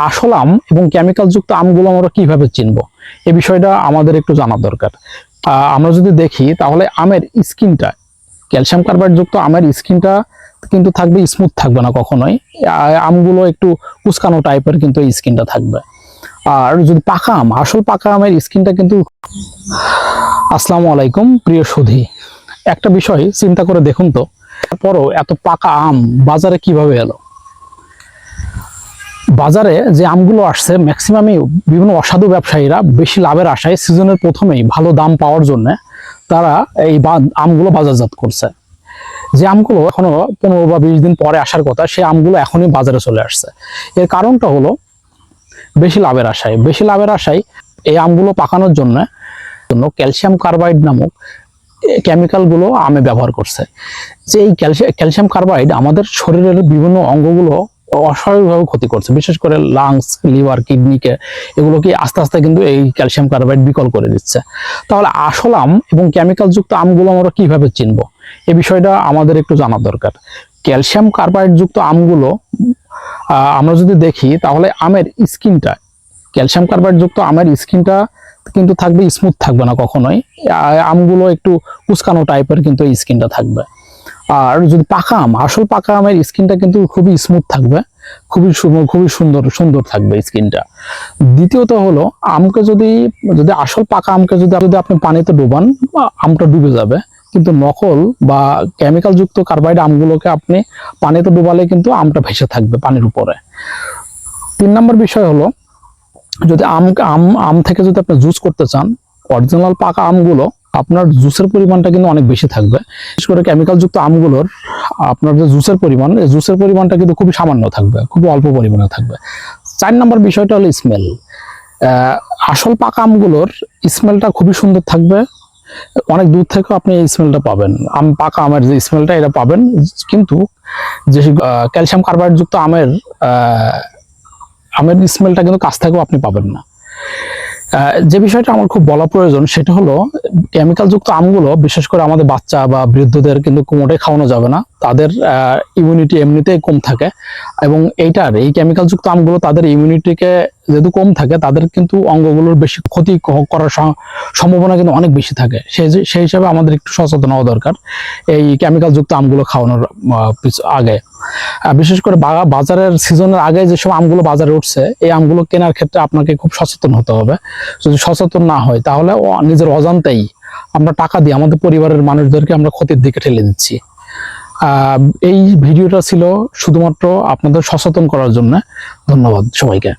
আসল আম এবং কেমিক্যাল যুক্ত আমগুলো আমরা কিভাবে চিনবো, এই বিষয়টা আমাদের একটু জানা দরকার। আমরা যদি দেখি তাহলে আমের স্কিনটা, ক্যালসিয়াম কার্বাইড যুক্ত আমের স্কিনটা কিন্তু থাকবে, স্মুথ থাকবে না কখনোই। আমগুলো একটু কুচকানো টাইপের কিন্তু এই স্কিনটা থাকবে। আর যদি পাকা আম, আসল পাকা আমের স্কিনটা কিন্তু। আসসালামু আলাইকুম প্রিয় সুধী, একটা বিষয় চিন্তা করে দেখুন তো, তারপরও এত পাকা আম বাজারে কিভাবে এলো? বাজারে যে আমগুলো আসছে ম্যাক্সিমামই বিভিন্ন অসাধু ব্যবসায়ীরা বেশি লাভের আশায় সিজনের প্রথমেই ভালো দাম পাওয়ার জন্য তারা এই আমগুলো বাজারজাত করছে। যে আমগুলো এখনো 15 বা 20 দিন পরে আসার কথা, সেই আমগুলো এখনই বাজারে চলে আসছে। এর কারণটা হলো বেশি লাভের আশায় এই আমগুলো পাকানোর জন্য ক্যালসিয়াম কার্বাইড নামক কেমিক্যালগুলো আমে ব্যবহার করছে। যে এই ক্যালসিয়াম কার্বাইড আমাদের শরীরের বিভিন্ন অঙ্গগুলো অস্বাভাবিকভাবে ক্ষতি করছে, বিশেষ করে লাংস, লিভার, কিডনিকে এগুলোকে আস্তে আস্তে কিন্তু এই ক্যালসিয়াম কার্বাইড বিকল করে দিচ্ছে। তাহলে আসল আম এবং কেমিক্যাল যুক্ত আমগুলো আমরা কিভাবে চিনবো, এই বিষয়টা আমাদের একটু জানা দরকার। ক্যালসিয়াম কার্বাইড যুক্ত আমগুলো আমরা যদি দেখি তাহলে আমের স্কিনটা, ক্যালসিয়াম কার্বাইড যুক্ত আমের স্কিনটা কিন্তু থাকবে, স্মুথ থাকবে না কখনোই। আমগুলো একটু কুচকানো টাইপের কিন্তু এই স্কিনটা থাকবে। আর যদি পাকা আম, আসল পাকা আমের স্কিনটা কিন্তু খুবই স্মুথ থাকবে, খুবই সুন্দর থাকবে স্কিনটা। দ্বিতীয়ত হলো আমকে যদি আসল পাকা আমকে যদি আপনি পানিতে ডুবান, আমটা ডুবে যাবে। কিন্তু নকল বা কেমিক্যাল যুক্ত কার্বাইড আমগুলোকে আপনি পানিতে ডুবালে কিন্তু আমটা ভেসে থাকবে পানির উপরে। 3 নম্বর বিষয় হলো, যদি আম থেকে যদি আপনি জুস করতে চান, অরিজিনাল পাকা আমগুলো আপনার জুসের পরিমাণটা কিন্তু অনেক বেশি থাকবে। বিশেষ করে কেমিক্যাল যুক্ত আমগুলোর আপনার যে জুসের পরিমাণটা কিন্তু খুবই সামান্য থাকবে, খুব অল্প পরিমাণে থাকবে। 4 নম্বর বিষয়টা হলো স্মেল। আসল পাকা আমগুলোর স্মেলটা খুবই সুন্দর থাকবে, অনেক দূর থেকেও আপনি এই স্মেলটা পাবেন, পাকা আমের যে স্মেলটা এটা পাবেন। কিন্তু যে ক্যালসিয়াম কার্বাইড যুক্ত আমের স্মেলটা কিন্তু কাছ থেকেও আপনি পাবেন না। যে বিষয়টা আমার খুব বলা প্রয়োজন সেটা হলো, কেমিক্যাল যুক্ত আমগুলো বিশেষ করে আমাদের বাচ্চা বা বৃদ্ধদের কিন্তু কোনোটাই খাওয়ানো যাবে না, তাদের ইমিউনিটি এমনিতেই কম থাকে। এবং এই কেমিক্যাল যুক্ত আমগুলো তাদের ইমিউনিটিকে যেহেতু কম থাকে, তাদের কিন্তু অঙ্গগুলোর বেশি ক্ষতি করার সম্ভাবনা কিন্তু অনেক বেশি থাকে। সেই হিসাবে আমাদের একটু সচেতন হওয়া দরকার এই কেমিক্যাল যুক্ত আমগুলো খাওয়ানোর আগে। বিশেষ করে বাজারের সিজনের আগে যেসব আমগুলো বাজারে উঠছে, এই আমগুলো কেনার ক্ষেত্রে আপনাকে খুব সচেতন হতে হবে। যদি সচেতন না হয় তাহলে নিজের অজান্তেই আমরা টাকা দিয়ে আমাদের পরিবারের মানুষদেরকে আমরা ক্ষতির দিকে ঠেলে দিচ্ছি। এই ভিডিওটা ছিল শুধুমাত্র আপনাদের সচেতন করার জন্য। ধন্যবাদ সবাইকে।